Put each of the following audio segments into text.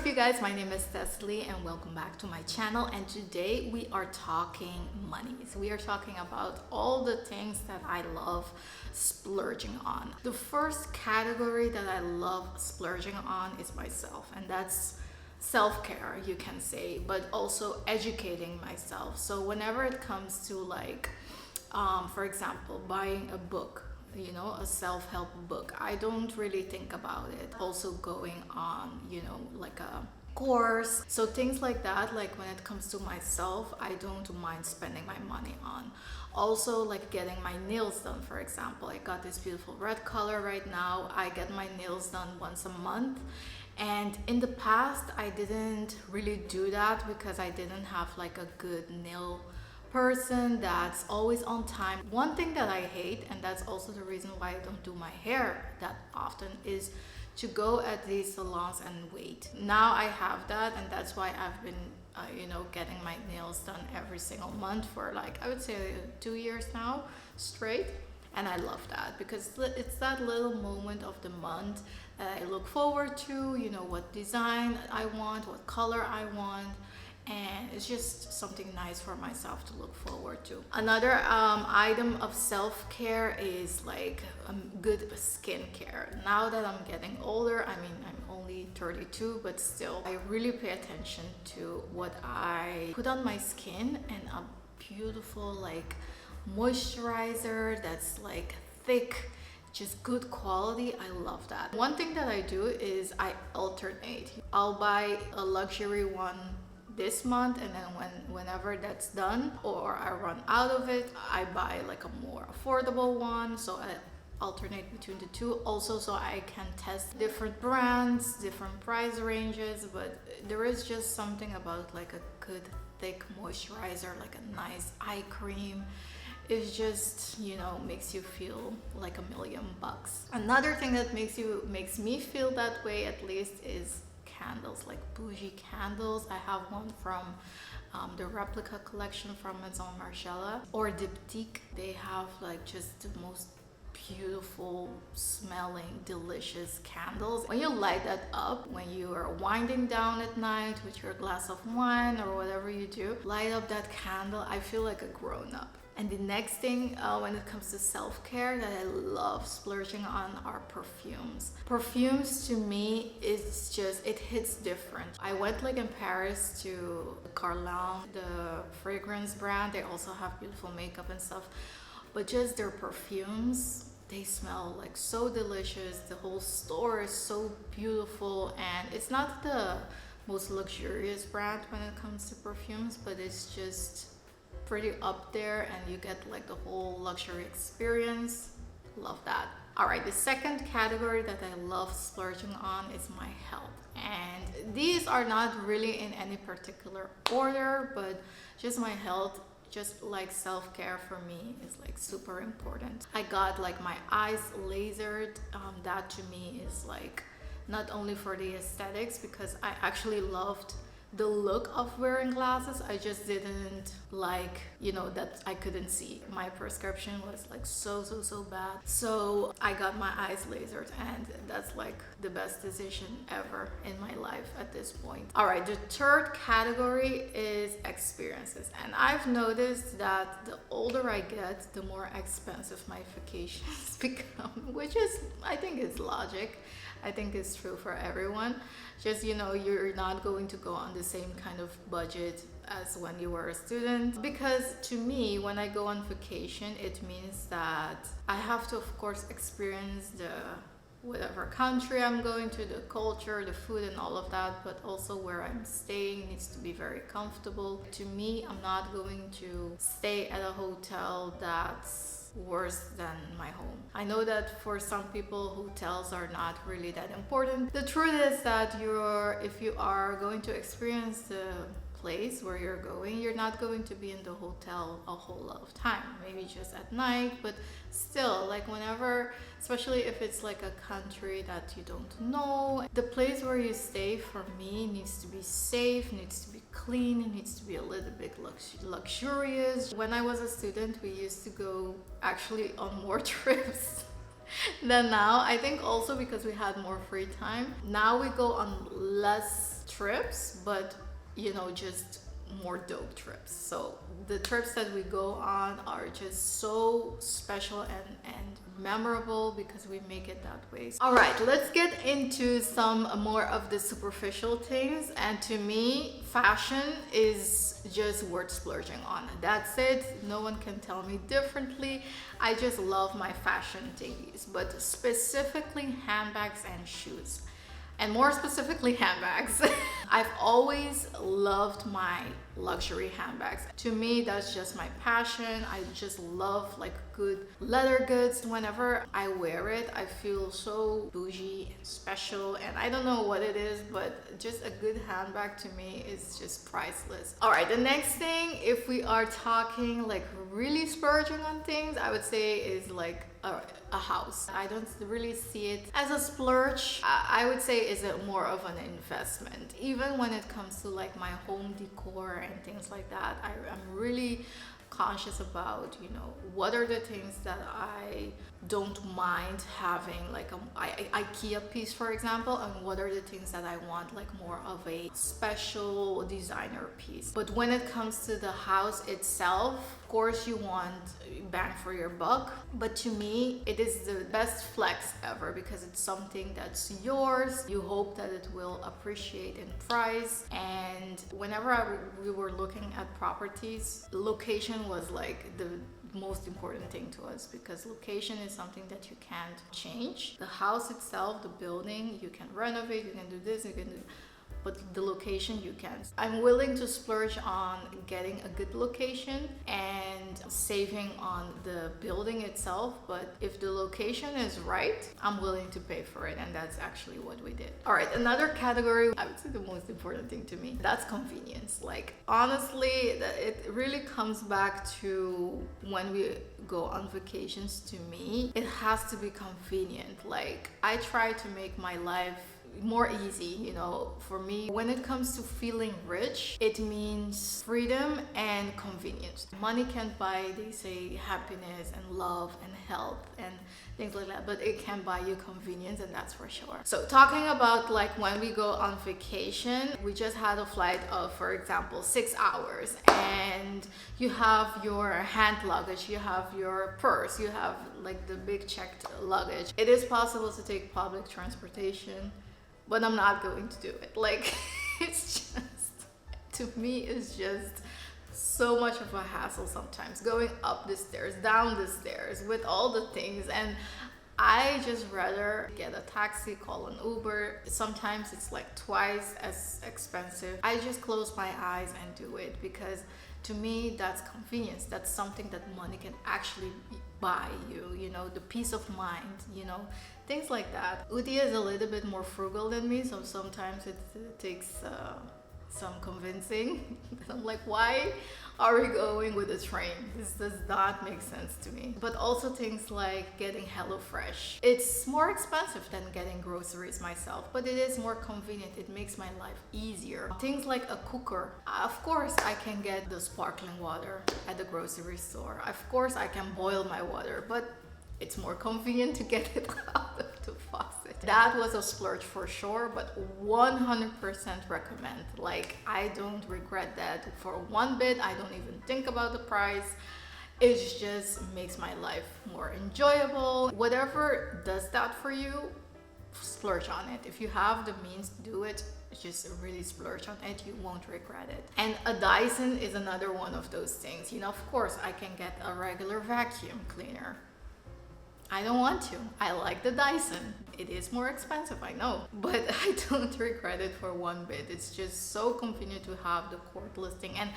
you guys? My name is Cecily and welcome back to my channel. And today we are talking money. So we are talking about all the things that I love splurging on. The first category that I love splurging on is myself, and that's self-care, you can say, but also educating myself. So whenever it comes to for example, buying a book, a self-help book, I don't really think about it. Also going on, like a course. So things like that, like when it comes to myself, I don't mind spending my money on. Also, like getting my nails done, for example. I got this beautiful red color right now. I get my nails done once a month. And in the past, I didn't really do that because I didn't have like a good nail person that's always on time. One thing that I hate, and that's also the reason why I don't do my hair that often, is to go at these salons and wait. Now I have that, and that's why I've been getting my nails done every single month for I would say 2 years now straight. And I love that because it's that little moment of the month that I look forward to, what design I want, what color I want, and it's just something nice for myself to look forward to. Another item of self-care is good skincare. Now that I'm getting older, I mean, I'm only 32, but still, I really pay attention to what I put on my skin, and a beautiful moisturizer that's thick, just good quality. I love that. One thing that I do is I alternate. I'll buy a luxury one this month, and then whenever that's done or I run out of it, I buy a more affordable one. So I alternate between the two, also so I can test different brands, different price ranges. But there is just something about a good thick moisturizer, like a nice eye cream. It just makes you feel like $1,000,000. Another thing that makes me feel that way, at least, is candles, like bougie candles. I have one from the replica collection from Maison Margiela or Diptyque. They have just the most beautiful smelling, delicious candles. When you light that up, when you are winding down at night with your glass of wine or whatever you do, light up that candle, I feel like a grown-up. And the next thing when it comes to self-care that I love splurging on are perfumes. Perfumes to me is just, it hits different. I went in Paris to Guerlain, the fragrance brand. They also have beautiful makeup and stuff, but just their perfumes, they smell so delicious. The whole store is so beautiful, and it's not the most luxurious brand when it comes to perfumes, but it's just pretty up there, and you get the whole luxury experience. Love that. All right, the second category that I love splurging on is my health, and these are not really in any particular order, but just my health, just self-care for me is super important. I got my eyes lasered. That to me is not only for the aesthetics, because I actually loved the look of wearing glasses. I just didn't that I couldn't see. My prescription was so bad. So I got my eyes lasered, and that's the best decision ever in my life at this point. All right, the third category is experiences. And I've noticed that the older I get, the more expensive my vacations become, which is, I think it's logic. I think it's true for everyone. Just, you're not going to go on the same kind of budget as when you were a student. Because to me, when I go on vacation, it means that I have to, of course, experience whatever country I'm going to, the culture, the food, and all of that, but also where I'm staying needs to be very comfortable. To me, I'm not going to stay at a hotel that's worse than my home. I know that for some people, hotels are not really that important. The truth is that if you are going to experience the place where you're going, you're not going to be in the hotel a whole lot of time, maybe just at night, but still, whenever, especially if it's a country that you don't know, the place where you stay, for me, needs to be safe, needs to be clean, it needs to be a little bit luxurious. When I was a student, we used to go actually on more trips than now. I think also because we had more free time. Now we go on less trips, but you know, just more dope trips. So the trips that we go on are just so special and memorable because we make it that way. All right, let's get into some more of the superficial things. And to me, fashion is just worth splurging on. That's it. No one can tell me differently. I just love my fashion thingies, but specifically handbags and shoes. And more specifically, handbags. I've always loved my luxury handbags. To me, that's just my passion. I just love like good leather goods. Whenever I wear it, I feel so bougie and special. And I don't know what it is, but just a good handbag to me is just priceless. All right, the next thing, if we are talking like really splurging on things, I would say is like a house. I don't really see it as a splurge. I would say is it more of an investment. Even when it comes to like my home decor and things like that, I'm really conscious about, you know, what are the things that I don't mind having, like a IKEA piece, for example, and what are the things that I want like more of a special designer piece. But when it comes to the house itself, of course you want bang for your buck, but to me it is the best flex ever because it's something that's yours. You hope that it will appreciate in price. And whenever we were looking at properties, location was like the most important thing to us because location is something that you can't change. The house itself, the building, you can renovate, you can do this, you can do, but the location you can't. I'm willing to splurge on getting a good location and saving on the building itself, but if the location is right, I'm willing to pay for it, and that's actually what we did. All right, another category, I would say the most important thing to me, that's convenience. Like honestly, it really comes back to when we go on vacations. To me, it has to be convenient. Like I try to make my life more easy, you know. For me, when it comes to feeling rich, it means freedom and convenience. Money can't buy, they say, happiness and love and health and things like that, but it can buy you convenience, and that's for sure. So talking about like when we go on vacation, we just had a flight of, for example, 6 hours, and you have your hand luggage, you have your purse, you have like the big checked luggage. It is possible to take public transportation, but I'm not going to do it. Like, it's just, to me, it's just so much of a hassle sometimes, going up the stairs, down the stairs with all the things. And I just rather get a taxi, call an Uber. Sometimes it's like twice as expensive. I just close my eyes and do it because to me, that's convenience. That's something that money can actually buy you, you know, the peace of mind, you know, things like that. Udia is a little bit more frugal than me, so sometimes it takes some convincing. I'm like, why are we going with a train? This does not make sense to me. But also things like getting HelloFresh. It's more expensive than getting groceries myself, but it is more convenient. It makes my life easier. Things like a cooker. Of course, I can get the sparkling water at the grocery store. Of course, I can boil my water, but it's more convenient to get it out of the faucet. That was a splurge for sure, but 100% recommend. Like, I don't regret that for one bit. I don't even think about the price. It just makes my life more enjoyable. Whatever does that for you, splurge on it. If you have the means to do it, just really splurge on it. You won't regret it. And a Dyson is another one of those things. You know, of course, I can get a regular vacuum cleaner. I don't want to. I like the Dyson. It is more expensive, I know, but I don't regret it for one bit. It's just so convenient to have the cordless thing. And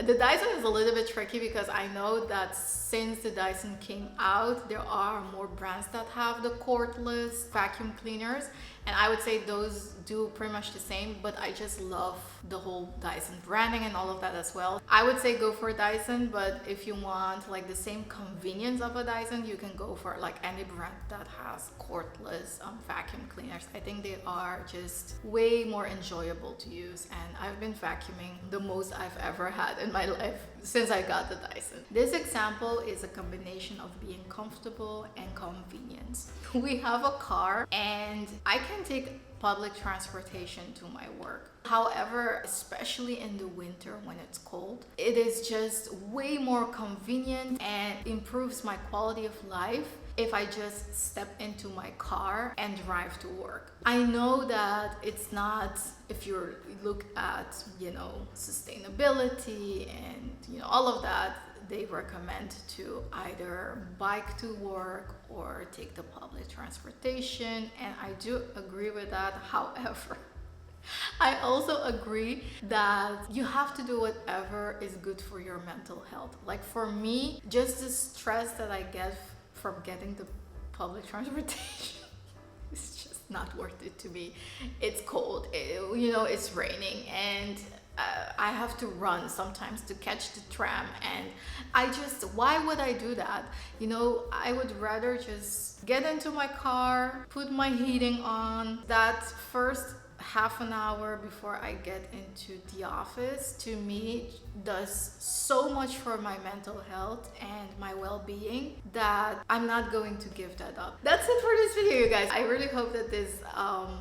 the Dyson is a little bit tricky because I know that since the Dyson came out, there are more brands that have the cordless vacuum cleaners. And I would say those do pretty much the same, but I just love the whole Dyson branding and all of that as well. I would say go for Dyson, but if you want like the same convenience of a Dyson, you can go for like any brand that has cordless vacuum cleaners. I think they are just way more enjoyable to use, and I've been vacuuming the most I've ever had in my life since I got the Dyson. This example is a combination of being comfortable and convenience. We have a car, and I can take public transportation to my work. However, especially in the winter when it's cold, it is just way more convenient and improves my quality of life if I just step into my car and drive to work. I know that it's not, if you look at, sustainability and, all of that, they recommend to either bike to work or take the public transportation, and I do agree with that. However, I also agree that you have to do whatever is good for your mental health. Like for me, just the stress that I get from getting the public transportation is just not worth it to me. It's cold, it's raining, and I have to run sometimes to catch the tram, and why would I do that? I would rather just get into my car, put my heating on. That first half an hour before I get into the office, to me, does so much for my mental health and my well-being that I'm not going to give that up. That's it for this video, you guys. I really hope that this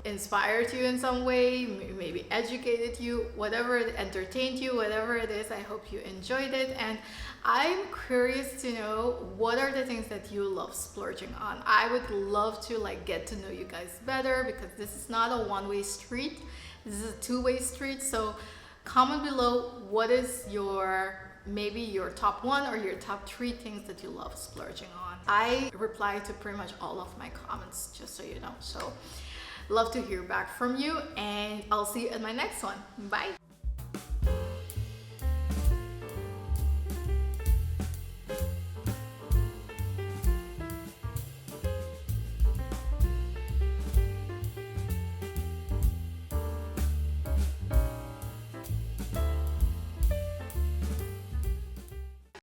inspired you in some way, maybe educated you, whatever, entertained you, whatever it is. I hope you enjoyed it, and I'm curious to know what are the things that you love splurging on. I would love to get to know you guys better, because this is not a one-way street. This is a two-way street. So comment below what is maybe your top 1 or your top 3 things that you love splurging on. I reply to pretty much all of my comments, just so you know. So love to hear back from you, and I'll see you in my next one. Bye.